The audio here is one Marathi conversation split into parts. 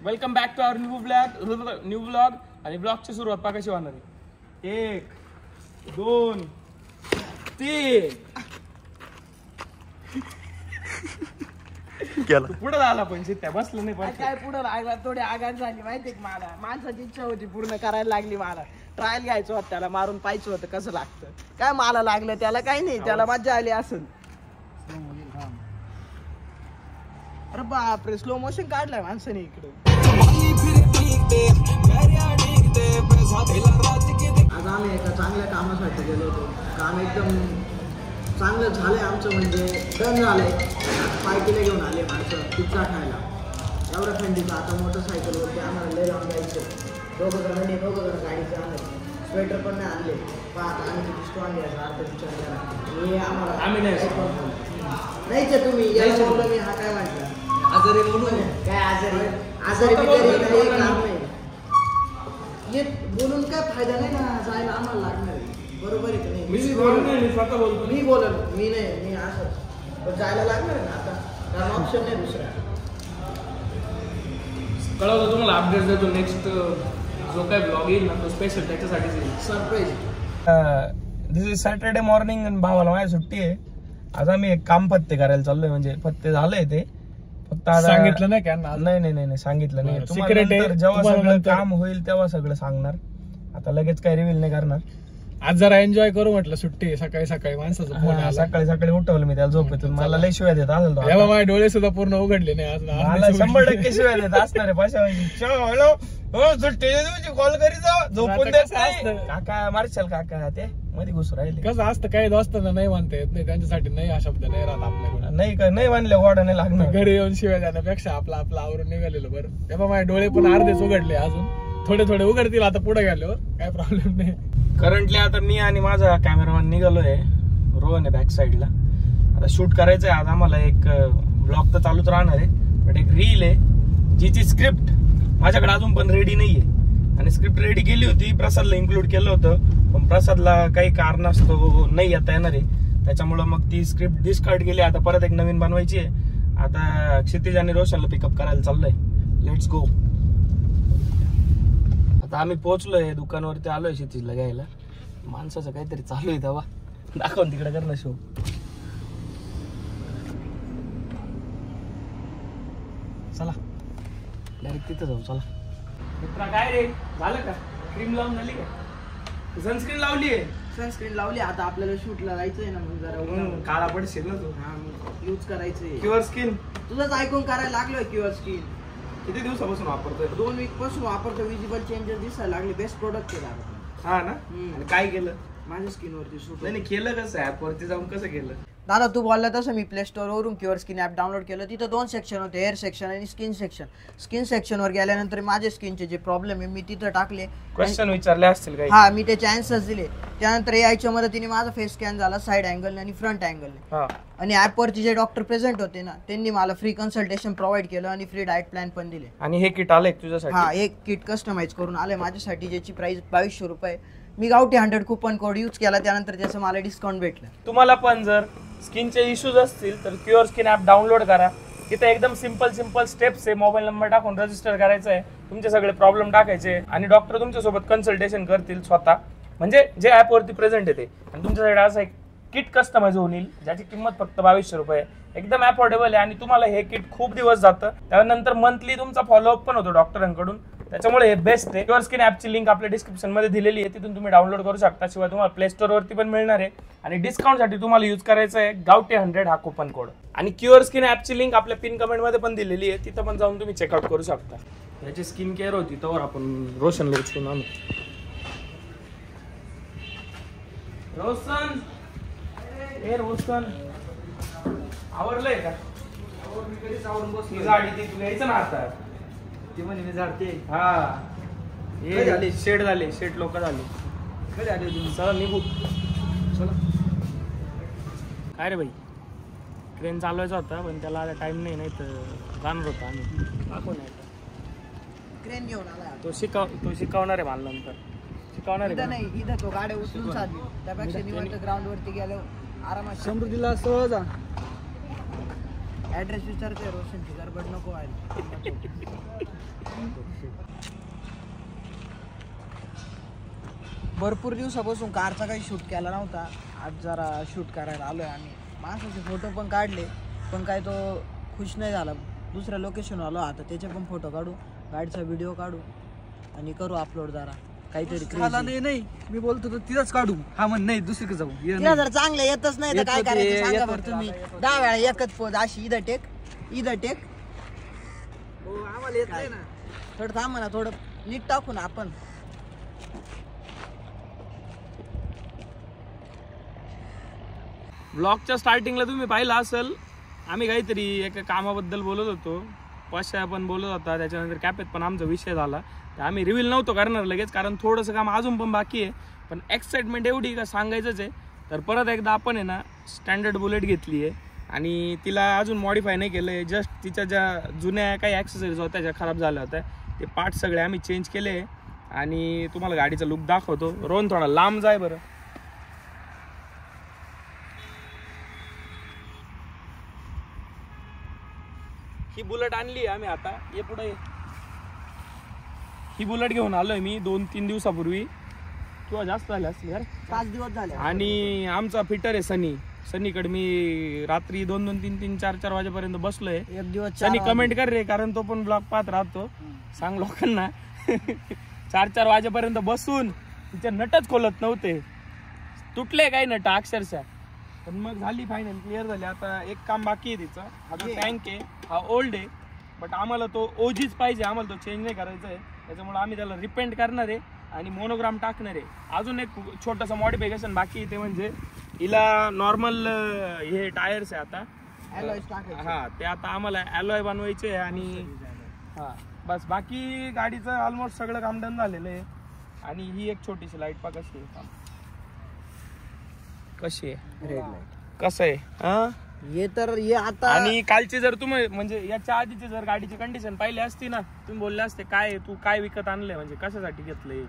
Welcome back to our new blog आणि ब्लॉगची सुरुवात पहा कशी होणार आहे. 1 2 3 पुढे झाला पण त्या बसलं नाही काय पुढे लागला. थोडी आघात झाली माहितीये का मला. माणसाची इच्छा होती पूर्ण करायला लागली. मला ट्रायल घ्यायचं होतं, त्याला मारून पाहायचं होतं कसं लागतं. काय मला लागलं त्याला काही नाही, त्याला मजा आली असेल. अरे बापरे, स्लो मोशन काढलाय माणसाने इकडे. आज आम्ही एका चांगल्या कामासाठी गेलो होतो. काम एकदम चांगलं झालंय आमचं, म्हणजे डन झालंय. पार्टीला घेऊन आले माणसं पिझ्झा खायला. एवढ्या थंडीचं आता मोटरसायकलवरती आम्हाला लय लावून जायचं. दोघं जण गाडीचे आणले, स्वेटर पण नाही आणले. पाहत आम्ही किती स्ट्रॉंग घ्यायचा अर्थ विचार केला. हे आम्हाला आम्ही नाहीच तुम्ही यायचं. मी हा काय वाटला आजारी म्हणून काय आजारी काम नाही येत बोलून काय फायदा नाही ना. जायला आम्हाला लागणार आहे, बरोबर आहे की नाही. मी बोलल मी नाही, मी असंच पण जायला लागणार आहे ना आता, कारण ऑप्शन नाही दुसरा. कळवतो तुम्हाला अपडेट देतो. नेक्स्ट जो काय ब्लॉग येईल ना तो स्पेशल त्याच्यासाठीच येईल, surprise. This is Saturday morning आणि भावाला माझी सुट्टी आहे. आज आम्ही एक काम पत्ते करायला चाललोय, म्हणजे पत्ते झालंय ते फक्त सांगितलं नाही का. नाही सांगितलं नाही. तुम्हाला जेव्हा सगळं काम होईल तेव्हा सगळं सांगणार. आता लगेच काही रिव्हील नाही करणार. आज जरा एन्जॉय करू म्हटलं, सुट्टी सकाळी माणसाचं सकाळी उठवलं मी त्याला झोपेतून. मला लय शिवाय देत असेल तो. माझे डोळे सुद्धा पूर्ण उघडले नाही आज. मला 100% शिवाय देत असणार आहे. पाशा हॅलो कॉल करीत झोपून देत काका मारशाल काका ते मध्ये घुसू राहिले. कसं असतं काही दोस्तांना नाही म्हणता येत नाही, त्यांच्यासाठी नाही हा शब्द नाही राहत आपल्याकडे. नाही म्हणले वाडा नाही लागणार. घरी येऊन शिवाय देण्यापेक्षा आपलं आवरून निघालेलं बरं. तेव्हा माझे डोळे पण अर्धेच उघडले, अजून थोडे उघडतील आता पुढे गेल्यावर, काय प्रॉब्लेम नाही. करंटली आता मी आणि माझा कॅमेरामॅन निघालोय. रोहन आहे बॅक साईडला. आता शूट करायचंय आज आम्हाला. एक ब्लॉग तर चालूच राहणार आहे, बट एक रील आहे जिची स्क्रिप्ट माझ्याकडे अजून पण रेडी नाहीये. आणि स्क्रिप्ट रेडी केली होती, प्रसादला इन्क्लूड केलं होतं, पण प्रसादला काही कारणास्तव नाही येता येणार आहे. त्याच्यामुळं मग ती स्क्रिप्ट डिस्कार्ड केली. आता परत एक नवीन बनवायची आहे. आता क्षितिज आणि रोशनला पिकअप करायला चाललोय. Let's go. आता आम्ही पोहोचलोय, दुकानावरती आलोय क्षितिजला घ्यायला. माणसाचं काहीतरी चालू आहे तेव्हा दाखवून तिकडे कर ना शो. चला डायरेक्ट तिथं जाऊ. चला मित्रा. काय रे झालं का? क्रीम लावून झाली का? सनस्क्रीन लावली आहे. सनस्क्रीन लावली. आता आपल्याला शूटला जायचंय ना, मग जरा काळा पडशील ना तू. यूज करायचंय. क्युअर स्किन तुझंच ऐकून करायला लागलोय. क्युअर स्किन किती दिवसापासून वापरतोय? 2 वीक पासून वापरतो. विजिबल चेंजेस दिसायला लागले. बेस्ट प्रोडक्ट केला. हा ना. आणि काय केलं? माझ्या स्किन वरती सूट नाही केलं. कसं ऍप वरती जाऊन कसं केलं? दादा तू बोलला तसं मी प्ले स्टोर वरून क्युअर स्किन ऍप डाउनलोड केलं. तिथं 2 सेक्शन होते, हेअर सेक्शन आणि स्किन सेक्शन. स्किन सेक्शन वर गेल्यानंतर माझे स्किनचे जे प्रॉब्लेम आहे मी तिथं टाकले. क्वेश्चन विचारले असतील काही. हा, मी त्याचे आन्सर्स दिले. त्यानंतर एआयच्या मदतीने माझा फेस स्कॅन झाला, साइड अँगल आणि फ्रंट अँगल. आणि ऍप वरती जे डॉक्टर प्रेझेंट होते ना, त्यांनी मला फ्री कन्सल्टेशन प्रोव्हाइड केलं आणि फ्री डाएट प्लॅन पण दिले. आणि हे किट आलंय तुझ्यासाठी? हा, एक किट कस्टमाइज करून आलंय माझ्यासाठी, ज्याची प्राइस 2200 रुपये. मी गावठी 100 कुपन कोड यूज केला, त्यानंतर त्याचं मला डिस्काउंट भेटलं. तुम्हाला पण जर स्किनचे इश्यूज असतील तर क्युअर स्किन ऍप डाउनलोड करा. तिथे एकदम सिंपल स्टेप्स आहे. मोबाईल नंबर टाकून रजिस्टर करायचं आहे, तुमचे सगळे प्रॉब्लेम टाकायचे आणि डॉक्टर तुमच्यासोबत कन्सल्टेशन करतील स्वतः, म्हणजे जे ऍप वरती प्रेझेंट येते. आणि तुमच्याकडे असं एक किट कस्टमाइज होऊन येईल, ज्याची किंमत फक्त 2200 रुपये. एकदम अफोर्डेबल आहे आणि तुम्हाला हे किट खूप दिवस जातं. त्यानंतर मंथली तुमचा फॉलोअप पण होतो डॉक्टरांकडून. त्याच्यामुळे हे बेस्ट आहे. क्युअर स्किन ऍपची लिंक आपल्या डिस्क्रिप्शन मध्ये दिलेली आहे, तिथून तुम्ही डाउनलोड करू शकता. शिवाय तुम्हाला प्ले स्टोर वरती पण मिळणार आहे. आणि डिस्काउंटसाठी तुम्हाला यूज करायचं आहे गावठी 100 हा कुपन कोड. आणि क्युअर स्किन ऍपची लिंक आपल्या पिन कमेंट मध्ये पण दिलेली आहे, तिथं पण जाऊन तुम्ही चेकआउट करू शकता. याची स्किन केअर होती तर आपण रोशनला उचलून आणू. रोशन ए रोशन आवरलंय का? गाडी ती घ्यायचं ना आता. ती म्हणजे मी झाडते. हा हे झाले शेड लोक झाले. कधी आले तुम्ही? चला निघू. चला. काय रे भाई, ट्रेन चालवायचा होता पण त्याला आता टाइम नाही तर जाणार होता आम्ही. दाखव नाही ट्रेन घेऊन आला. तो शिकवणार आहे मला नंतर. शिकवणार आहे नाही इथं तो गाड्या उचलून चालली. त्यापेक्षा निवांत ग्राउंड वरती गेलो आरामात. समृद्धीला सहज जा. ऍड्रेस विचारते रोशनची, गडबड नको व्हायला. भरपूर दिवसापासून कारचा काही शूट केला नव्हता. आज जरा शूट करायला आलोय आम्ही. माणसाचे फोटो पण काढले, पण काय तो खुश नाही झाला. दुसऱ्या लोकेशन आलो आता, त्याचे पण फोटो काढू, गाडीचा व्हिडिओ काढू आणि करू अपलोड जरा काहीतरी. नाही मी बोलतो तिथंच काढू. हा म्हण नाही दुसरीकडे जाऊ. तिला जर चांगलं येतच नाही तर काय करायचं सांगा बरं तुम्ही. 10 वेळा एकच पोज अशी इथं टेक आम्हाला येत नाही ना. थोडं थांब ना, थोडं नीट टाकू ना आपण. ब्लॉगच्या स्टार्टिंगला तुम्ही पाहिलं असेल, आम्ही काहीतरी एका कामाबद्दल बोलत होतो. पश्या पण बोलत होता, त्याच्यानंतर कॅपेत पण आमचा विषय झाला. तर आम्ही रिव्हील नव्हतो करणार लगेच, कारण थोडंसं काम अजून पण बाकी आहे. पण एक्साइटमेंट एवढी का सांगायचंच आहे. तर परत एकदा आपण आहे ना स्टँडर्ड बुलेट घेतली आहे आणि तिला अजून मॉडिफाय नाही केलं आहे. जस्ट तिच्या ज्या जुन्या काही ॲक्सेसरीज होत्या ज्या खराब झाल्या होत्या ते पार्ट सगळे आम्ही चेंज केले आणि तुम्हाला गाडीचा लुक दाखवतो. रोहन थोडा लांब जाय बरं. ही बुलेट आणली आम्ही आता, ये पुढे. ही बुलेट घेऊन आलोय मी 2-3 दिवसापूर्वी किंवा जास्त झाले असतील यार, 5 दिवस झाले. आणि आमचा फिटर आहे सनीकडे मी रात्री 2-2, 3-3, 4-4 वाजेपर्यंत बसलोय. एक दिवस सनी कमेंट कर रे, कारण तो पण ब्लॉग पाहत राहतो. सांग लोकांना 4-4 वाजेपर्यंत बसून तिचे नटच खोलत नव्हते, तुटले काही नट अक्षरशः. पण मग झाली फायनल, क्लिअर झाली. आता एक काम बाकी आहे तिचं. हा जो टँक आहे हा ओल्ड आहे, बट आम्हाला तो ओजीच पाहिजे, आम्हाला तो चेंज नाही करायचा आहे. त्याच्यामुळे आम्ही त्याला रिपेंट करणार आहे आणि मोनोग्राम टाकणार आहे. अजून एक छोटंसं मॉडिफिकेशन बाकी आहे, ते म्हणजे हिला नॉर्मल हे टायर्स आहे आता. हा, ते आता आम्हाला ॲलॉय बनवायचे आणि हा बस. बाकी गाडीचं ऑलमोस्ट सगळं काम डन झालेलं आहे. आणि ही एक छोटीशी लाईट पा कशी आहे, कशी आहे, रेड लाईट कसं आहे हा. हे तर हे आता. आणि कालची जर तुम्ही म्हणजे याच्या आधीची जर गाडीची कंडिशन पाहिली असती ना, तुम्ही बोलले असते काय तू काय विकत आणलंय, म्हणजे कशासाठी घेतलंय.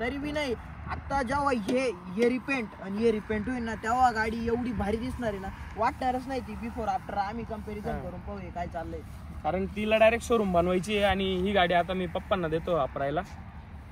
तरी बी नाही, आता जेव्हा हे रिपेंट आणि हे रिपेंट होईल ना, तेव्हा गाडी एवढी भारी दिसणार आहे ना, वाटणारच नाही ती. बिफोर आफ्टर आम्ही कम्पॅरिझन करून पाहूया काय चाललंय. कारण तिला डायरेक्ट शोरूम बनवायची आहे आणि ही गाडी आता मी पप्पांना देतो वापरायला.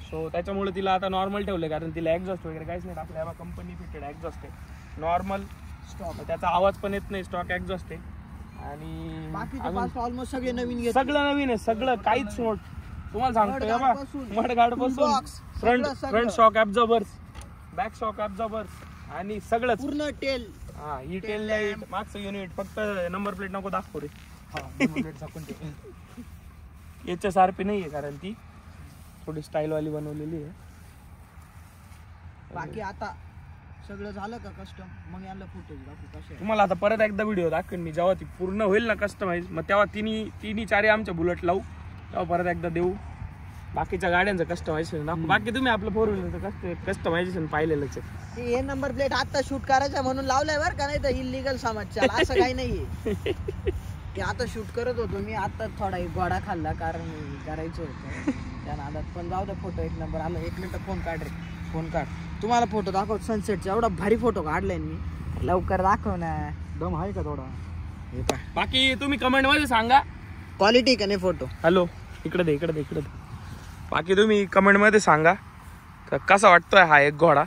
सो त्याच्यामुळे तिला आता नॉर्मल ठेवलंय, कारण तिला एक्झॉस्ट वगैरे काहीच नाही टाकलं. कंपनी फिटेड एक्झॉस्ट आहे, नॉर्मल स्टॉक, त्याचा आवाज पण येत नाही, स्टॉक एक्झॉस्ट आहे. आणि बाकीचे ऑलमोस्ट सगळे नवीन, सगळं नवीन आहे, सगळं काहीच नोट तुम्हाला सांगतो. मडगाड पासून फ्रंट शॉक ऍब्झॉर्बर्स, बॅक शॉक ऍब्झॉर्बर्स आणि सगळं पूर्ण टेल. हा, ही टेल लाईट, मागचं युनिट, फक्त नंबर प्लेट नको दाखवू रे. HSRP नाहीये, कारण ती थोडी स्टाईल वाली बनवलेली आहे. बाकी आता सगळं झालं का कस्टम, मग याला फुटेज दाखवू कसे. तुम्हाला आता परत एकदा व्हिडिओ दाखवेन मी, जेव्हा ती पूर्ण होईल ना कस्टमाइज, मग तेव्हा तिन्ही चारी आमच्या बुलेट लावू, तेव्हा परत एकदा देऊ. बाकीच्या गाड्यांचं कस्टमायझेशन बाकी तुम्ही आपलं 4 व्हीलरचं कस्टमायझेशन पाहिलेलंच आहे. हे नंबर प्लेट आता शूट करायचं म्हणून लावलंय बरं का, नाही तर इलिगल समाजच्या असं काही नाहीये. ते आता शूट करत होतो मी, आता थोडा एक गोडा खाल्ला कारण करायचं होतं त्या नादात. पण जाऊ दे, फोटो एक नंबर आला. 1 मिनिट फोन काढ रे, फोन काढ. तुम्हाला फोटो दाखव सनसेटचा, एवढा भारी फोटो काढलाय मी. लवकर दाखव ना, दम आहे का थोडा. बाकी तुम्ही कमेंट मध्ये सांगा क्वालिटी का नाही फोटो. हॅलो, इकडे दे. बाकी तुम्ही कमेंट मध्ये सांगा कसा वाटतोय हा एक घोडा.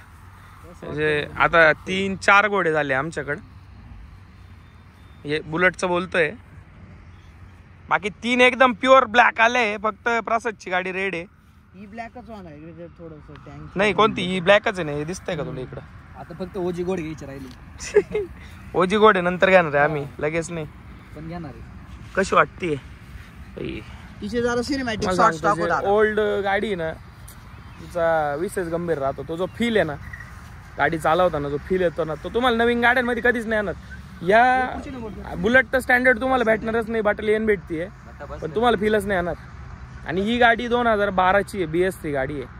म्हणजे आता 3-4 घोडे झाले आमच्याकडे, हे बुलेटचं बोलतोय. बाकी 3 एकदम प्युअर ब्लॅक आले, फक्त प्रसादची गाडी रेड आहे. ही ब्लॅकच होणार आहे थोडस टँक. नाही, कोणती ही ब्लॅकच आहे. नाही दिसतंय का तुला इकडं. आता फक्त ओजी गोड घ्यायची राहिली. ओजी घोडे नंतर घेणार आहे आम्ही, लगेच नाही. पण घेणार आहे. कशी वाटते तिचे जरा सिनेमॅटिक शॉट्स टाकू. ओल्ड गाडी ना, तिचा विशेष गंभीर राहतो. तो जो फील आहे ना गाडी चालवताना, जो फील येतो ना, तो तुम्हाला नवीन गाड्यांमध्ये कधीच नाही येणार. या बुलेट तर स्टँडर्ड तुम्हाला भेटणारच नाही, बटालियन भेटतीये, पण तुम्हाला फीलच नाही येणार. आणि ही गाडी 2012ची आहे, BS3 गाडी आहे.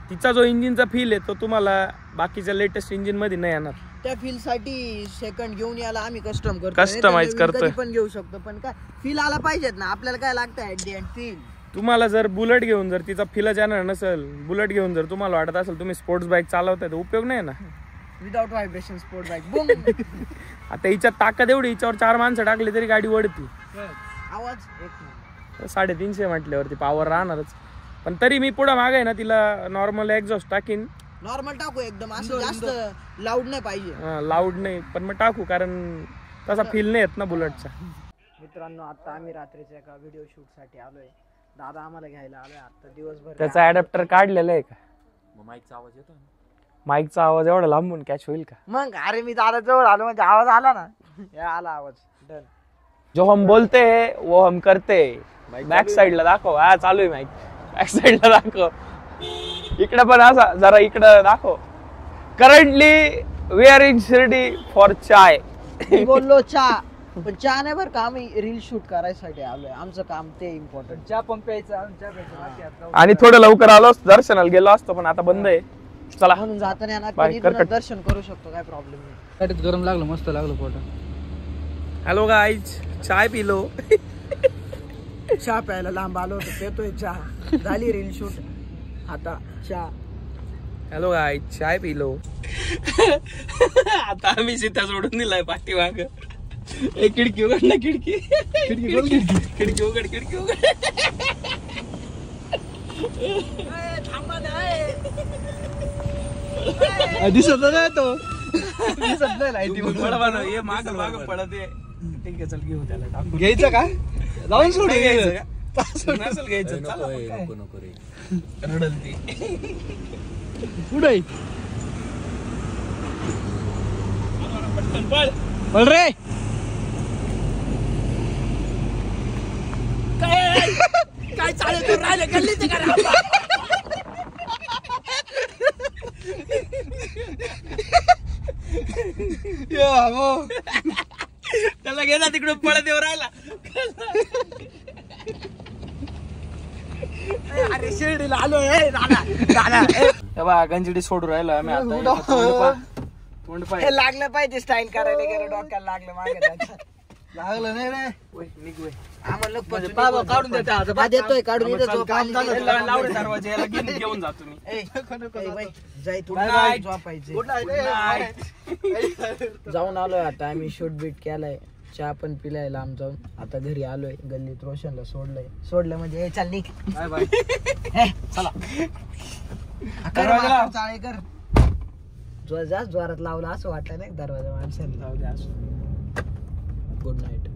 तिचा जो इंजिनचा फील आहे तो तुम्हाला बाकीच्या लेटेस्ट इंजिन मध्ये नाही येणार. त्या फील साठी सेकंड घेऊन यायला आम्ही कस्टमाइज करतोय, पण घेऊ शकतो. पण काय फील आला पाहिजेत ना आपल्याला, काय लागतं ऍट दी एंड फील. तुम्हाला जर बुलेट घेऊन जर तिचा फीलच येणार नसेल, बुलेट घेऊन जर तुम्हाला वाटत असेल तुम्ही स्पोर्ट्स बाईक चालवताय, तर उपयोग नाही ना. Without vibration sport bike. आता हिच्यात ताकद एवढी, हिच्यावर 4 माणसं टाकली तरी गाडी वळती. आवाज 350 म्हटल्यावरती पॉवर राहणारच. पण तरी मी पुढे मागे ना तिला नॉर्मल एक्झॉस्ट टाकीन नॉर्मल टाकू एकदम असं जास्त लाऊड नाही पाहिजे. लाऊड नाही पण मग टाकू कारण तसा फील नाही येत ना बुलेटचा. मित्रांनो आता आम्ही रात्रीच्या एका व्हिडिओ शूट साठी आलोय. दादा आम्हाला घ्यायला आलोय आता दिवसभर. त्याचा अडॅप्टर काढलेला आहे का? माईकचा आवाज येतो ना. माईकचा आवाज एवढा लांबून कॅच होईल का? मग अरे मी दादा जवळ आलो म्हणजे आवाज आला ना. आला आवाज. डन. जो हम बोलते हैं वो हम करते हैं. बॅक साईडला दाखव. हा चालू आहे माईक. बॅक साईडला दाखव. इकडे पण असा जरा इकडे दाखव. Currently we are in Shirdi for chai. मी बोललो चहा पण चहा नाही बरं का आम्ही रील शूट करायसाठी आलोय. आमचं काम ते इम्पॉर्टंट. चहा पण प्यायचा चहा प्यायचा. आणि थोडं लवकर आलो असतो दर्शनाला गेलो असतो पण आता बंद आहे. चला म्हणून जाताना ना बाय, कधी करकट. दर्शन करू शकतो काय प्रॉब्लेम नाही. गाडीत गरम लागलं मस्त लागलं पोटा. हॅलो गाईज चाय पी लो. चहा प्यायला लांब आलो होतो पेतोय चहा. झाली रील शूट आता चहा. हॅलो गाईज चाय पी लो. आता आम्ही सीता सोडून दिलाय पाठीमाग. एक खिडकी उघड ना. खिडकी खिडकी उघड. खिडकी उघड. दिसत नाही तो. दिसत नाही लाईटी. ये माग माग पडत आहे. ठीक आहे चल घेऊ त्याला टाकून. घ्यायचं का लावून सोडून घ्यायचं का? नसेल घ्यायचं. चला मग काय. नको रे. रडल ती. पुढे पटकन पळ. बोल रे. काय चालेल तू राहिले गल्लीत करा. त्याला घे ना तिकडे पळत येऊ राहिला. अरे शिर्डीला आलोय दादा. गंजिडी सोडून राहिलो आम्ही आता. तोंड पाय. हे लागलं पाहिजे स्टाईल करायला गेलं डोक्याला लागलं मागे. लागलं नाही रे. आम्हाला काढून देतोय काढून इथं झोप आली. लाव रे दरवाजा. याला घेऊन जातो मी. जाय तू झोपायचे. जाऊन आलोय आता आम्ही शूट बीट केलाय. चहा पण पिलाय लांब जाऊन. आता घरी आलोय. गल्लीत रोशनला सोडलं म्हणजे चल निघ. Bye bye. चला दरवाजा चाळे कर. जास्त जोरात लावला असं वाटलं नाही दरवाजा माणसाने. जाऊ दे असं. Good night.